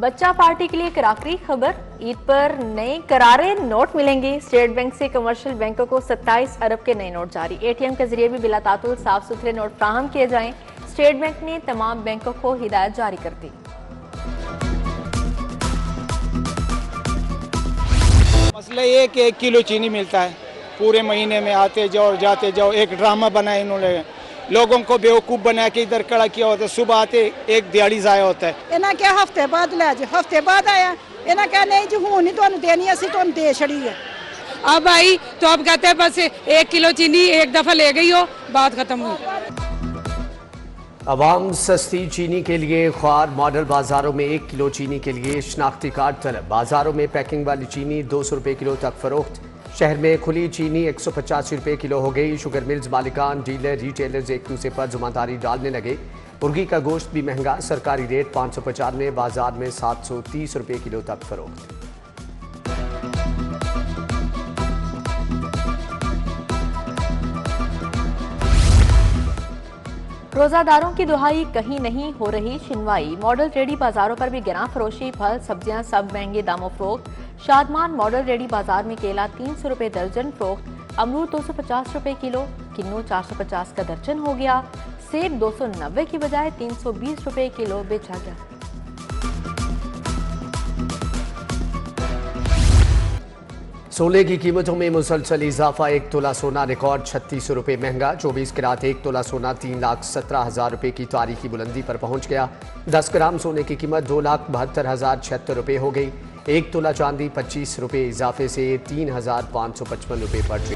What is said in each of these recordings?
बच्चा पार्टी के लिए एक आखिरी खबर, ईद पर नए करारे नोट मिलेंगे। स्टेट बैंक से कमर्शियल बैंकों को 27 अरब के नए नोट जारी। एटीएम के जरिए भी बिला तातुल साफ सुथरे नोट फ्राहम किए जाएं। स्टेट बैंक ने तमाम बैंकों को हिदायत जारी कर दी। मसला ये कि 1 किलो चीनी मिलता है, पूरे महीने में आते जाओ जाते जाओ। एक ड्रामा बनाया इन्होंने, लोगों को बेवकूफ़ बना के इधर खड़ा किया होता है। सुबह आते एक दिहाड़ी ज़ाया होता है। इन्हें क्या हफ्ते बाद लै जी, हफ्ते बाद आया। इन्हें क्या नहीं जी, हूँ नहीं तुहानू देनी, असी तुहानू दे छड़ी है। अब आई तो अब कहते हैं बस 1 किलो चीनी एक दफा ले गई हो, बात खत्म हुई। अवाम सस्ती चीनी के लिए ख्वार। मॉडल बाजारों में 1 किलो चीनी के लिए शनाख्ती कार्ड तलब। बाजारों में पैकिंग वाली चीनी 200 रुपये किलो तक फरोख्त। शहर में खुली चीनी 185 रुपये किलो हो गई। शुगर मिल्स मालिकान, डीलर, रिटेलर्स एक दूसरे पर जुम्मेदारी डालने लगे। मुर्गी का गोश्त भी महंगा, सरकारी रेट 595, बाजार में 730 रुपये किलो तक फरोख्त। रोजादारों की दुहाई कहीं नहीं हो रही सुनवाई। मॉडल रेडी बाजारों पर भी गिरां फरोशी। फल सब्जियां सब महंगे दामों फरोख्त। शादमान मॉडल रेडी बाजार में केला 300 रुपये दर्जन फरोख्त। अमरूद 250 रुपये किलो, किन्नू 450 का दर्जन हो गया। सेब 290 की बजाय 320 रुपये किलो बेचा गया। सोने की कीमतों में मुसलसल इजाफा। 1 तोला सोना रिकॉर्ड 3600 रुपये महंगा। 24 कैरेट 1 तोला सोना 3,17,000 रुपये की तारीखी बुलंदी पर पहुंच गया। 10 ग्राम सोने की कीमत 2,72,076 रुपये हो गई। 1 तोला चांदी 25 रुपये इजाफे से 3,555 रुपये पड़ गई।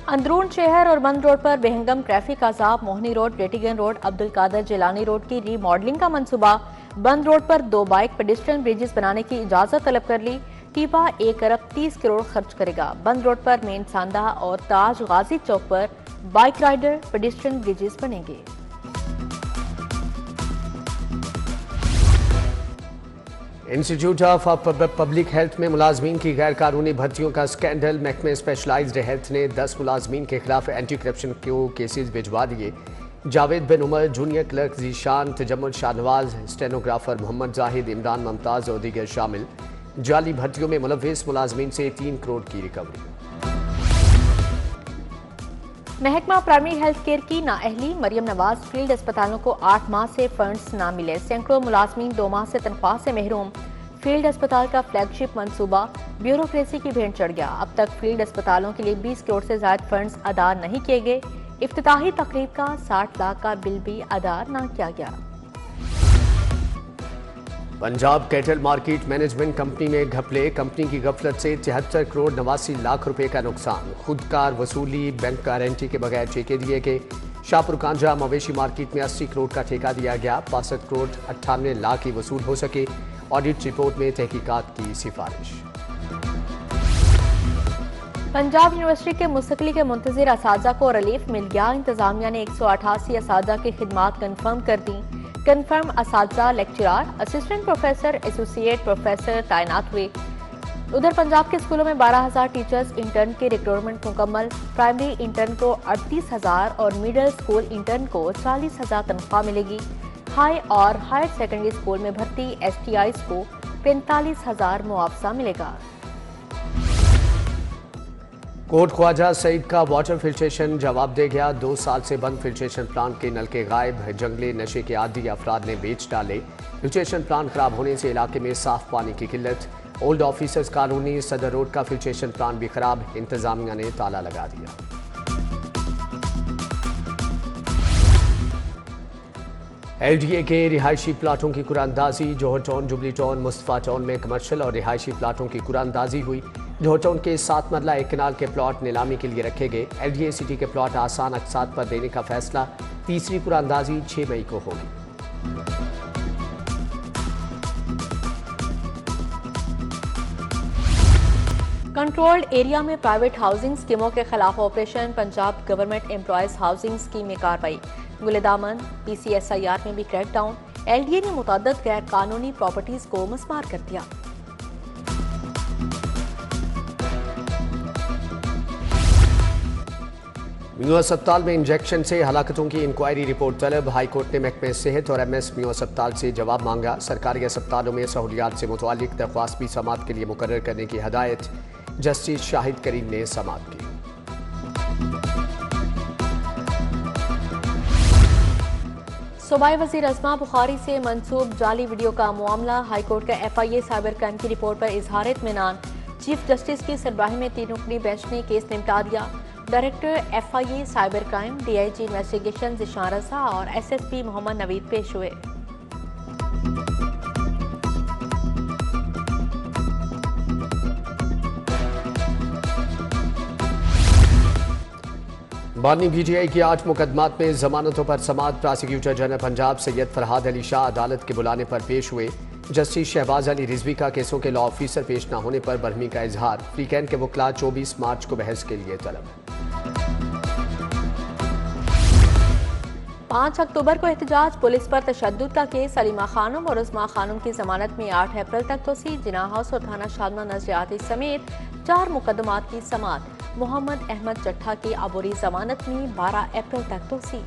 अंदरून शहर और बंद रोड पर बेहंगम ट्रैफिक अजाब। Mohni road, Rattigan road, Abdul Qadir Jilani road की रीमॉडलिंग का मंसूबा। बंद रोड पर 2 बाइक पेडिस्ट्रियन ब्रिजेस बनाने की इजाजत तलब कर ली। टीपा 1 अरब 30 करोड़ खर्च करेगा। बंद रोड पर मेन सांदा और ताज गाजी चौक पर बाइक राइडर पेडिस्ट्रियन ब्रिजेस बनेंगे। इंस्टीट्यूट ऑफ पब्लिक हेल्थ में मुलाजमीन की गैर कानूनी भर्तियों का स्कैंडल। महकमे स्पेशलाइज्ड हेल्थ ने 10 मुलाजमीन के खिलाफ एंटी करप्शन को केसेस भिजवा दिए। Javed bin Umar, junior clerk Zeeshan, Tajammul Shahnawaz, stenographer Mohammad Zahid, Imran Mumtaz और दीगर शामिल। जाली भर्तियों में मुलव्विस मुलाजमीन से 3 करोड़ की रिकवरी। महकमा प्राइमरी हेल्थ केयर की नाअहली। मरियम नवाज फील्ड अस्पतालों को 8 माह से फंड्स ना मिले। सैकड़ों मुलाजमीन 2 माह से तनख्वाह से महरूम। फील्ड अस्पताल का फ्लैगशिप मंसूबा ब्यूरोक्रेसी की भेंट चढ़ गया। अब तक फील्ड अस्पतालों के लिए 20 करोड़ से ज्यादा फंड्स अदा नहीं किए गए। इफ्तिताही तकरीब का 60 लाख का बिल भी अदा न किया गया। Punjab cattle market management company में घपले। कंपनी की गफलत से 73 करोड़ 89 लाख रुपए का नुकसान। खुदकार वसूली, बैंक गारंटी के बगैर ठेके दिए गए। शाहपुर कांजा मवेशी मार्केट में 80 करोड़ का ठेका दिया गया। 65 करोड़ 98 लाख ही वसूल हो सके। ऑडिट रिपोर्ट में तहकीकात की सिफारिश। पंजाब यूनिवर्सिटी के मुस्तकली के मुंतजिर असातिज़ा को रिलीफ मिल गया। इंतजामिया ने 188 असातिज़ा की खिदमात कन्फर्म कर दी। कन्फर्म असातिज़ा, lecturer, assistant professor, associate professor तैनात हुए। उधर पंजाब के स्कूलों में 12,000 टीचर्स इंटर्न की रिक्रूटमेंट मुकम्मल। प्राइमरी इंटर्न को 38,000 और मिडिल स्कूल इंटर्न को 40,000 तनख्वाह मिलेगी। हाई और हायर सेकेंडरी स्कूल में भर्ती STIs को 45,000 मुआवजा मिलेगा। कोट ख्वाजा सईद का वाटर फिल्ट्रेशन जवाब दे गया। 2 साल से बंद फिल्ट्रेशन प्लांट के नलके गायब। जंगले नशे के आदी अफराद ने बेच डाले। फिल्ट्रेशन प्लांट खराब होने से इलाके में साफ पानी की किल्लत। ओल्ड ऑफिसर्स कॉलोनी सदर रोड का फिल्ट्रेशन प्लांट भी खराब। इंतजामिया ने ताला लगा दिया। LDA के रिहायशी प्लाटों की कुरानंदाजी। Johar town, jubilee town, Mustafa town में कमर्शियल और रिहायशी प्लाटों की कुरानंदाजी हुई। जौहर टाउन के 7 मरला एक कनाल के प्लॉट नीलामी के लिए रखे गए। LDA सिटी के प्लॉट आसान अक़सात पर देने का फैसला। तीसरी कुरानंदाजी 6 मई को होगी। कंट्रोल्ड एरिया में प्राइवेट हाउसिंग स्कीमों के खिलाफ operation. Punjab government employees housing scheme में कार्रवाई। गुलेदामन PCSIR में भी क्रैकडाउन। LDA ने मुतअद्दिद गैर कानूनी प्रॉपर्टीज को मस्मार कर दिया। मियो अस्पताल में इंजेक्शन से हलाकतों की इंक्वायरी रिपोर्ट तलब। हाईकोर्ट ने महकमे सेहत और MS मियो अस्पताल से जवाब मांगा। सरकारी अस्पतालों में सहूलियात से मुतालिक दरख्वास्त भी समाअत के लिए मुकर्रर करने की हदायत। जस्टिस शाहिद करीम ने समाअत की। सूबाई वज़ीर अस्मा बुखारी से मंसूब जाली वीडियो का मामला। हाईकोर्ट का FIA साइबर क्राइम की रिपोर्ट पर इजहार इत्मीनान। चीफ जस्टिस की सरबराही में 3 रुकनी बेंच ने केस निपटा दिया। Director FIA cyber crime, DIG investigation Zeeshan Raza और SSP मोहम्मद नवीद पेश हुए। बानी PTI की 8 मुकदमात में जमानतों पर समाअत। प्रोसिक्यूटर जनरल पंजाब सैयद फरहाद अली शाह अदालत के बुलाने पर पेश हुए। जस्टिस शहबाज अली रिजवी का केसों के लॉ ऑफिसर पेश न होने पर बरहमी का इजहार। वीकेंड के वकला 24 मार्च को बहस के लिए तलब। 5 अक्टूबर को एहतजाज। पुलिस पर तशद्दुद का केस। सलीमा खानम और उस्मा खानम की जमानत में 8 अप्रैल तक तोसी। जिना हाउस और थाना शादना नजरियाती समेत 4 मुकदमात की समाअत। मोहम्मद अहमद चट्ठा की अबूरी जमानत में 12 अप्रैल तक तोसी।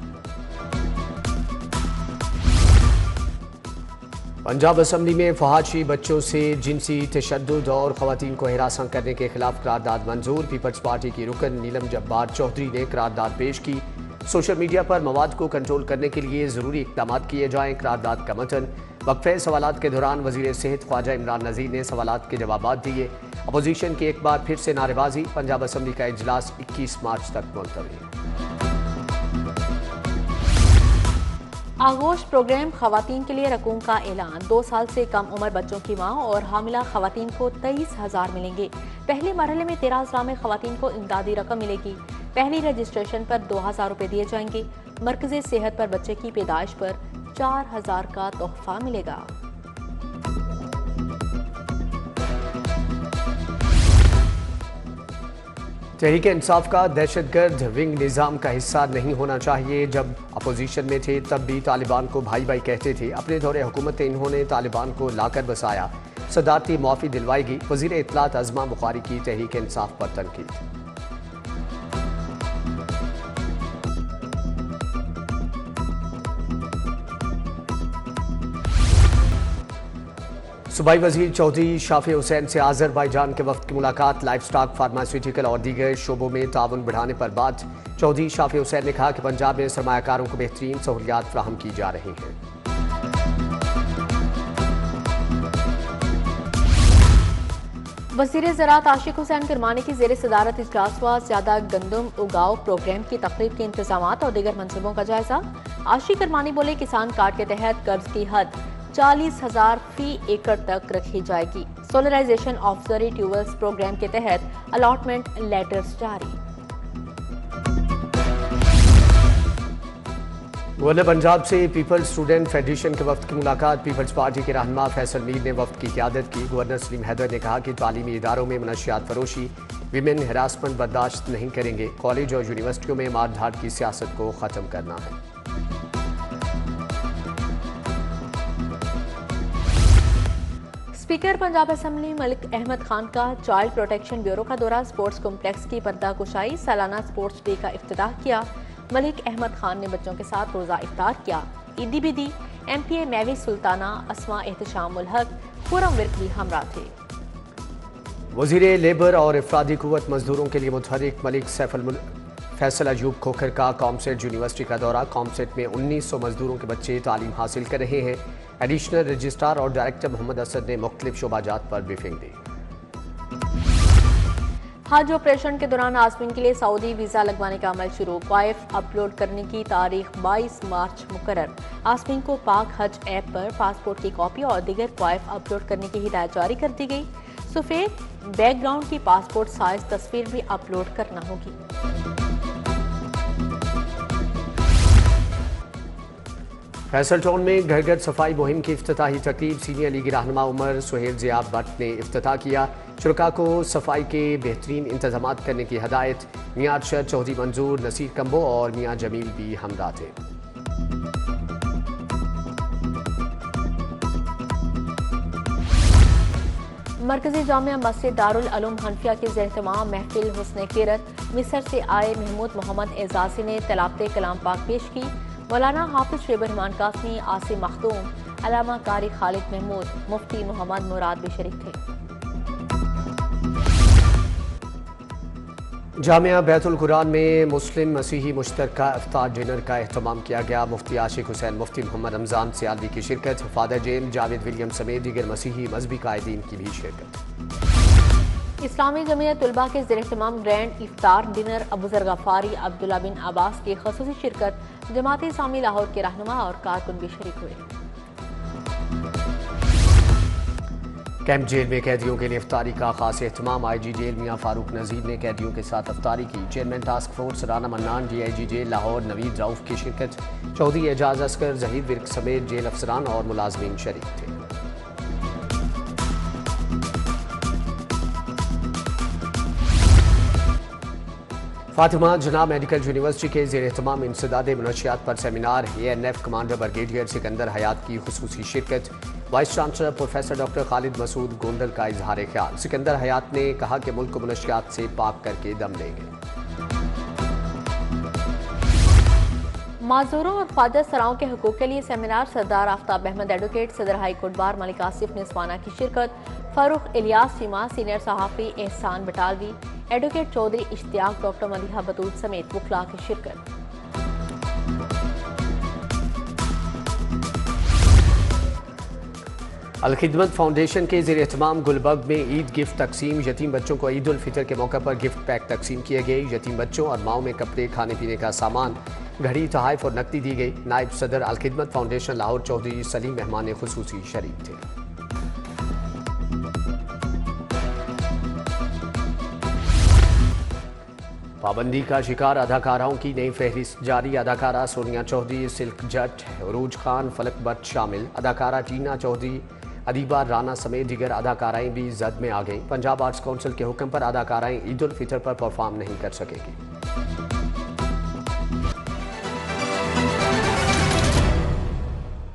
पंजाब असम्बली में फहाशी, बच्चों से जिनसी तशद्दुद और खवातीन को हिरासत करने के खिलाफ करारदाद मंजूर। पीपल्स पार्टी की रुकन नीलम जब्बार चौधरी ने करारदाद पेश की। सोशल मीडिया पर मवाद को कंट्रोल करने के लिए जरूरी इकदाम किए जाएं। करारदाद का मतन। वक्फे सवालात के दौरान वजीर सेहत ख्वाजा इमरान नज़ीर ने सवालात के जवाब दिए। अपोजिशन की एक बार फिर से नारेबाजी। पंजाब असम्बली का इजलास 21 मार्च तक मुलतवी। आगोश प्रोग्राम खवातीन के लिए रकूम का ऐलान। 2 साल से कम उम्र बच्चों की माँ और हामिला खवातीन को 23,000 मिलेंगे। पहले मरहले में 13 अज़ला में खवातीन को इमदादी रकम मिलेगी। पहली रजिस्ट्रेशन पर 2,000 रुपये दिए जाएंगे। मरकज़ सेहत पर बच्चे की पैदाइश पर 4,000 का तोहफा मिलेगा। तहरीक इंसाफ का दहशतगर्द विंग निज़ाम का हिस्सा नहीं होना चाहिए। जब अपोजिशन में थे तब भी तालिबान को भाई भाई कहते थे। अपने दौरे हुकूमत इन्होंने तालिबान को लाकर बसाया। सदारती मुआफ़ी दिलवाएगी। वज़ीर इत्तलात अज़मा बुखारी की तहरीक इंसाफ पर तनकीद। सूबाई वजीर चौधरी शाफी हुसैन से आज़रबाईजान के वफ्द की मुलाकात। लाइफ स्टॉक, फार्मास्यूटिकल और दीगर शोबों में ताउन बढ़ाने पर बात। चौधरी शाफी हुसैन ने कहा कि पंजाब में सरमायाकारों को बेहतरीन सहूलियात फराहम की जा रही हैं। वज़ीर ज़राअत आशिक हुसैन किरमानी की ज़ेर सदारत इजलास हुआ। ज़्यादा गंदम उगाओ प्रोग्राम की तकरीब के इंतजामात और दीगर मनसूबों का जायजा। आशिक किरमानी बोले किसान कार्ड के तहत कर्ज की हद 40,000 फी एकड़ तक रखी जाएगी। सोलराइजेशन ऑफ जरी ट्यूबवेल्स प्रोग्राम के तहत अलॉटमेंट लेटर्स जारी। गवर्नर पंजाब से पीपल्स स्टूडेंट फेडरेशन के वफ्द की मुलाकात। पीपल्स पार्टी के रहनुमा फैसल मीर ने वफ्द की क़यादत की। गवर्नर सलीम हैदर ने कहा कि तालीमी इदारों में मनशियात फरोशी, विमेन हरासमेंट बर्दाश्त नहीं करेंगे। कॉलेज और यूनिवर्सिटियों में मार धाड़ की सियासत को ख़त्म करना है। स्पीकर पंजाब असम्बली मलिक अहमद खान का चाइल्ड प्रोटेक्शन ब्यूरो का दौरा। स्पोर्ट्स कॉम्प्लेक्स की पर्दाकुशाई। सालाना स्पोर्ट्स डे का इफ्तिताह किया। मलिक अहमद खान ने बच्चों के साथ रोज़ा इफ्तार किया। ईदी बिदी। MPA मैवी सुल्ताना, अस्मा एहतशाम उल हक, खुरम विर्क भी हमरा थे। वज़ीर लेबर और इफरादी कुव्वत मजदूरों के लिए मुतहरिक मलिक फैसल अयूब खोखर का कॉमसेट यूनिवर्सिटी का दौरा। कॉमसेट में 1900 मजदूरों के बच्चे तालीम हासिल कर रहे हैं। एडिशनल रजिस्ट्रार और डायरेक्टर मोहम्मद असद ने मुख्तलिफ शोबाजात पर ब्रीफिंग दी। हज ऑपरेशन के दौरान आज़मीन के लिए सऊदी वीज़ा लगवाने का अमल शुरू। क्वाइफ अपलोड करने की तारीख 22 मार्च मुकर्रर। आज़मीन को पाक हज ऐप पर पासपोर्ट की कॉपी और दीगर क्वाइफ अपलोड करने की हिदायत जारी कर दी गई। सफेद बैकग्राउंड की पासपोर्ट साइज तस्वीर भी अपलोड करना होगी। फैसल टाउन में घर घर सफाई मुहिम की इफ्तिताही तकरीब। सीनियर लीगी रहनुमा उमर सुहेल ज़ियाब भट्ट ने इफ्तिताह किया। शुरका को सफाई के बेहतरीन इंतजाम करने की हदायत। मियां अरशद चौधरी मंजूर, नसीर कंबो और मियां जमील भी हमरा थे। मरकजी जामिया मस्जिद दारुल उलूम हनफिया के ज़ेर-ए-तमाम महफिल हुस्न कीरत मिस्र से आए महमूद मोहम्मद एजाजी ने तलावत कलाम पाक पेश की। मौलाना हाफिज शैब रहमान कासमी, आसिम मखदूम, अल्लामा कारी खालिद महमूद, मुफ्ती मोहम्मद मुराद भी शरीक थे। जामिया बैतुल कुरान में मुस्लिम मसीही मुश्तरका इफ्तार डिनर का एहतमाम किया गया। मुफ्ती आशिक हुसैन, मुफ्ती मोहम्मद रमजान सियालवी की शिरकत, फादर जेम जावेद विलियम समेत दीगर मसीही मजहबी कायदीन की भी शिरकत। इस्लामी जमीयत तुलबा के ज़ेर-ए-तमाम ग्रैंड इफ्तार डिनर अबूजर गफ्फारी, अब्दुल्ला बिन अब्बास की ख़ुसूसी शिरकत, जमात इस्लामी लाहौर के रहनुमा और कारकुन भी शरीक हुए। कैंप जेल में कैदियों के लिए इफ्तारी का खास एहतमाम। IG जेल मियां फारूक नजीर ने कैदियों के साथ इफ्तारी की। Chairman task force Rana Mannan, DIG jail Lahore Naveed Rauf की शिरकत, चौधरी एजाज अस्कर, जहीद विर्क समेत जेल अफसरान और मुलाजमीन शरीक थे। फातिमा जना मेडिकल यूनिवर्सिटी के ज़ेर एहतमाम इंसदाद मुनशियात पर seminar, ANF commander brigadier Sikandar Hayat की खुसूसी शिरकत। Vice chancellor professor doctor Khalid Masood Gondal का इजहार ख्याल। सिकंदर हयात ने कहा कि मुल्क को मुनशियात से पाक करके दम लेंगे। माजूरों और ख्वाजा सराओं के हकूक़ के लिए सेमिनार, सरदार आफ्ताब अहमद एडवोकेट, सदर high court bar Malik Asif निस्वाना की शिरकत, फारूक इलियास चीमा, सीनियर सहाफ़ी एहसान बटालवी, एडवोकेट चौधरी इश्तियाक, डॉक्टर मलिहा बतूत समेत वकला की शिरकत। अल खिदमत फाउंडेशन के ज़ेर एहतमाम गुलबर्ग में ईद गिफ्ट तकसीम। यतीम बच्चों को ईद उल फितर के मौके पर गिफ्ट पैक तकसीम किए गए। यतीम बच्चों और माओ में कपड़े, खाने पीने का सामान, घड़ी, तोहफ़ और नकदी दी गई। नायब सदर अल खिदमत फाउंडेशन लाहौर चौधरी सलीम मेहमान खुसूसी शरीक थे। पाबंदी का शिकार अदाकाराओं की नई फहरिस्त जारी। अदाकारा सोनिया चौधरी, सिल्क जट, उरूज खान, फलक बट शामिल। अदाकारा टीना चौधरी, अदीबा राना समेत दीगर अदाकाराएं भी जद में आ गईं। पंजाब आर्ट्स काउंसिल के हुक्म पर अदाकाराएं ईद उल फितर पर परफॉर्म नहीं कर सकेंगी।